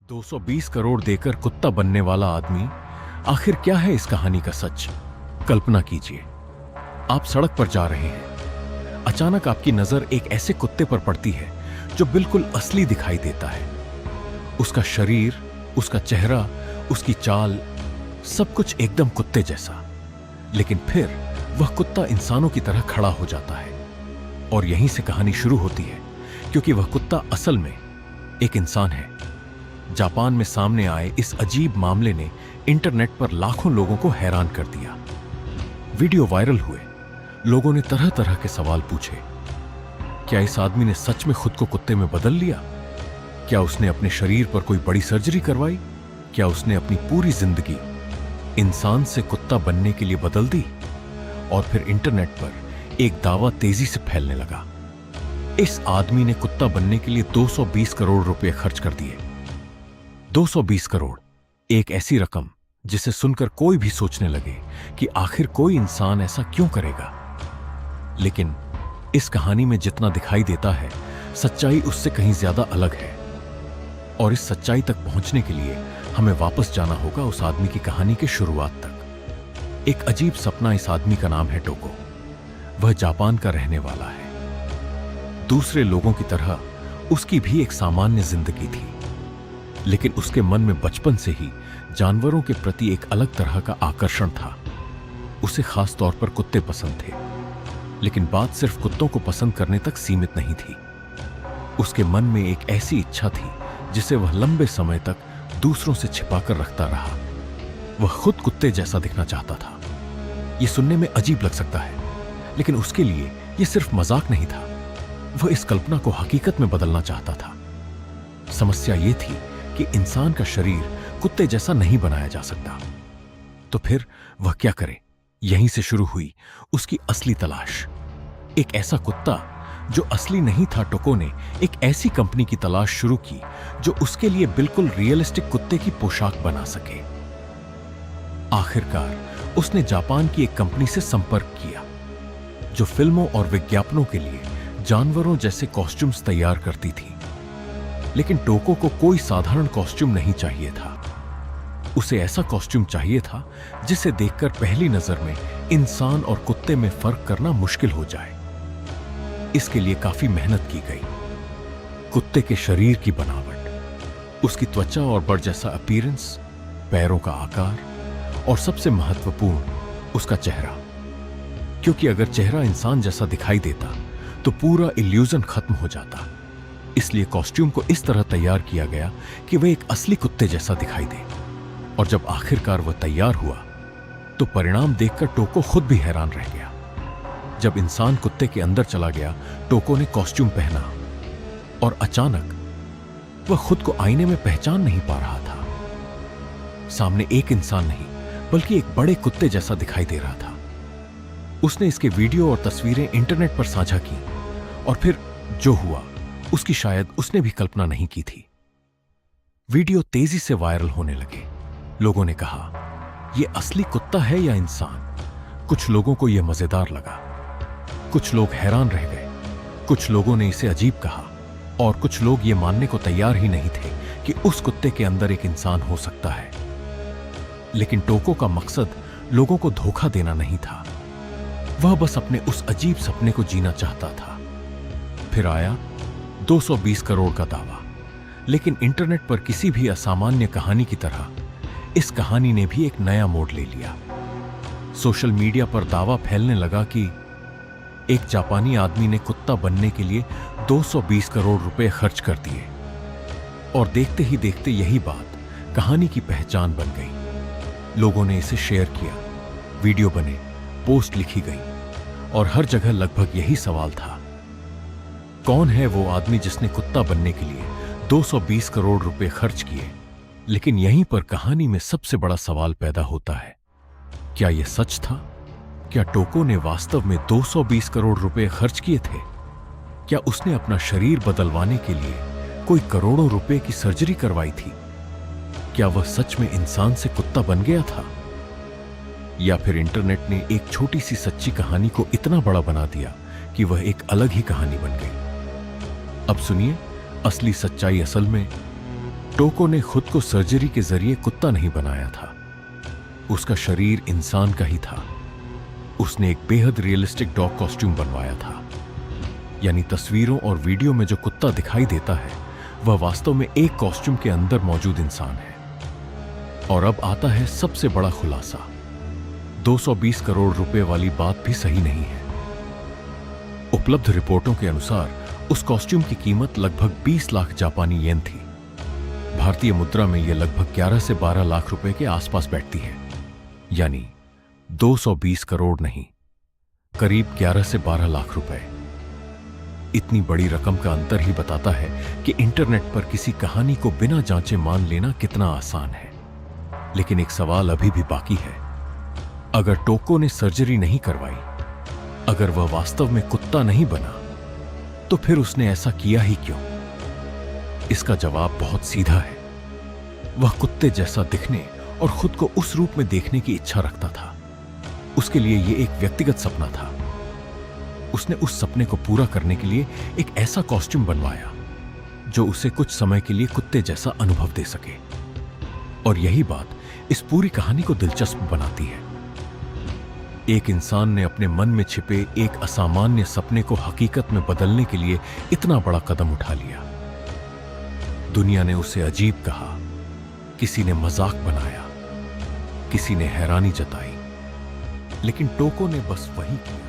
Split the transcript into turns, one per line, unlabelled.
220 करोड़ देकर कुत्ता बनने वाला आदमी, आखिर क्या है इस कहानी का सच? कल्पना कीजिए, आप सड़क पर जा रहे हैं। अचानक आपकी नजर एक ऐसे कुत्ते पर पड़ती है जो बिल्कुल असली दिखाई देता है। उसका शरीर, उसका चेहरा, उसकी चाल, सब कुछ एकदम कुत्ते जैसा। लेकिन फिर वह कुत्ता इंसानों की तरह खड़ा हो जाता है। और यहीं से कहानी शुरू होती है, क्योंकि वह कुत्ता असल में एक इंसान है। जापान में सामने आए इस अजीब मामले ने इंटरनेट पर लाखों लोगों को हैरान कर दिया। वीडियो वायरल हुए, लोगों ने तरह तरह के सवाल पूछे। क्या इस आदमी ने सच में खुद को कुत्ते में बदल लिया? क्या उसने अपने शरीर पर कोई बड़ी सर्जरी करवाई? क्या उसने अपनी पूरी जिंदगी इंसान से कुत्ता बनने के लिए बदल दी? और फिर इंटरनेट पर एक दावा तेजी से फैलने लगा। इस आदमी ने कुत्ता बनने के लिए 220 करोड़ रुपए खर्च कर दिए। 220 करोड़, एक ऐसी रकम जिसे सुनकर कोई भी सोचने लगे कि आखिर कोई इंसान ऐसा क्यों करेगा। लेकिन इस कहानी में जितना दिखाई देता है, सच्चाई उससे कहीं ज्यादा अलग है। और इस सच्चाई तक पहुंचने के लिए हमें वापस जाना होगा उस आदमी की कहानी के शुरुआत तक। एक अजीब सपना इस आदमी का नाम है टोको। वह जापान का रहने वाला है। दूसरे लोगों की तरह उसकी भी एक सामान्य जिंदगी थी, लेकिन उसके मन में बचपन से ही जानवरों के प्रति एक अलग तरह का आकर्षण था। उसे खास तौर पर कुत्ते पसंद थे, लेकिन बात सिर्फ कुत्तों को पसंद करने तक सीमित नहीं थी। उसके मन में एक ऐसी इच्छा थी जिसे वह लंबे समय तक दूसरों से छिपाकर रखता रहा। वह खुद कुत्ते जैसा दिखना चाहता था। यह सुनने में अजीब लग सकता है, लेकिन उसके लिए यह सिर्फ मजाक नहीं था। वह इस कल्पना को हकीकत में बदलना चाहता था। समस्या यह थी कि इंसान का शरीर कुत्ते जैसा नहीं बनाया जा सकता। तो फिर वह क्या करे? यहीं से शुरू हुई उसकी असली तलाश। एक ऐसा कुत्ता जो असली नहीं था। टोको ने एक ऐसी कंपनी की तलाश शुरू की जो उसके लिए बिल्कुल रियलिस्टिक कुत्ते की पोशाक बना सके। आखिरकार उसने जापान की एक कंपनी से संपर्क किया जो फिल्मों और विज्ञापनों के लिए जानवरों जैसे कॉस्ट्यूम्स तैयार करती थी। लेकिन टोको को कोई साधारण कॉस्ट्यूम नहीं चाहिए था। उसे ऐसा कॉस्ट्यूम चाहिए था जिसे देखकर पहली नजर में इंसान और कुत्ते में फर्क करना मुश्किल हो जाए। इसके लिए काफी मेहनत की गई। कुत्ते के शरीर की बनावट, उसकी त्वचा और बड़ जैसा अपीयरेंस, पैरों का आकार और सबसे महत्वपूर्ण उसका चेहरा। क्योंकि अगर चेहरा इंसान जैसा दिखाई देता तो पूरा इल्यूजन खत्म हो जाता। इसलिए कॉस्ट्यूम को इस तरह तैयार किया गया कि वह एक असली कुत्ते जैसा दिखाई दे। और जब आखिरकार वह तैयार हुआ तो परिणाम देखकर टोको खुद भी हैरान रह गया। जब इंसान कुत्ते के अंदर चला गया, टोको ने कॉस्ट्यूम पहना और अचानक वह खुद को आईने में पहचान नहीं पा रहा था। सामने एक इंसान नहीं बल्कि एक बड़े कुत्ते जैसा दिखाई दे रहा था। उसने इसके वीडियो और तस्वीरें इंटरनेट पर साझा की और फिर जो हुआ उसकी शायद उसने भी कल्पना नहीं की थी। वीडियो तेजी से वायरल होने लगे। लोगों ने कहा, यह असली कुत्ता है या इंसान? कुछ लोगों को यह मजेदार लगा, कुछ लोग हैरान रह गए, कुछ लोगों ने इसे अजीब कहा और कुछ लोग यह मानने को तैयार ही नहीं थे कि उस कुत्ते के अंदर एक इंसान हो सकता है। लेकिन टोको का मकसद लोगों को धोखा देना नहीं था। वह बस अपने उस अजीब सपने को जीना चाहता था। फिर आया 220 करोड़ का दावा। लेकिन इंटरनेट पर किसी भी असामान्य कहानी की तरह इस कहानी ने भी एक नया मोड़ ले लिया। सोशल मीडिया पर दावा फैलने लगा कि एक जापानी आदमी ने कुत्ता बनने के लिए 220 करोड़ रुपए खर्च कर दिए। और देखते ही देखते यही बात कहानी की पहचान बन गई। लोगों ने इसे शेयर किया, वीडियो बने, पोस्ट लिखी गई और हर जगह लगभग यही सवाल था, कौन है वो आदमी जिसने कुत्ता बनने के लिए 220 करोड़ रुपए खर्च किए? लेकिन यहीं पर कहानी में सबसे बड़ा सवाल पैदा होता है, क्या यह सच था? क्या टोको ने वास्तव में 220 करोड़ रुपए खर्च किए थे? क्या उसने अपना शरीर बदलवाने के लिए कोई करोड़ों रुपए की सर्जरी करवाई थी? क्या वह सच में इंसान से कुत्ता बन गया था? या फिर इंटरनेट ने एक छोटी सी सच्ची कहानी को इतना बड़ा बना दिया कि वह एक अलग ही कहानी बन गई? अब सुनिए असली सच्चाई। असल में टोको ने खुद को सर्जरी के जरिए कुत्ता नहीं बनाया था। उसका शरीर इंसान का ही था। उसने एक बेहद रियलिस्टिक डॉग कॉस्ट्यूम बनवाया था। यानी तस्वीरों और वीडियो में जो कुत्ता दिखाई देता है वह वास्तव में एक कॉस्ट्यूम के अंदर मौजूद इंसान है। और अब आता है सबसे बड़ा खुलासा। 220 करोड़ रुपए वाली बात भी सही नहीं है। उपलब्ध रिपोर्टों के अनुसार उस कॉस्ट्यूम की कीमत लगभग 20 लाख जापानी येन थी। भारतीय मुद्रा में यह लगभग 11 से 12 लाख रुपए के आसपास बैठती है। यानी 220 करोड़ नहीं, करीब 11 से 12 लाख रुपए। इतनी बड़ी रकम का अंतर ही बताता है कि इंटरनेट पर किसी कहानी को बिना जांचे मान लेना कितना आसान है। लेकिन एक सवाल अभी भी बाकी है। अगर टोको ने सर्जरी नहीं करवाई, अगर वह वास्तव में कुत्ता नहीं बना, तो फिर उसने ऐसा किया ही क्यों? इसका जवाब बहुत सीधा है। वह कुत्ते जैसा दिखने और खुद को उस रूप में देखने की इच्छा रखता था। उसके लिए यह एक व्यक्तिगत सपना था। उसने उस सपने को पूरा करने के लिए एक ऐसा कॉस्ट्यूम बनवाया जो उसे कुछ समय के लिए कुत्ते जैसा अनुभव दे सके। और यही बात इस पूरी कहानी को दिलचस्प बनाती है। एक इंसान ने अपने मन में छिपे एक असामान्य सपने को हकीकत में बदलने के लिए इतना बड़ा कदम उठा लिया। दुनिया ने उसे अजीब कहा, किसी ने मजाक बनाया, किसी ने हैरानी जताई, लेकिन टोको ने बस वही किया।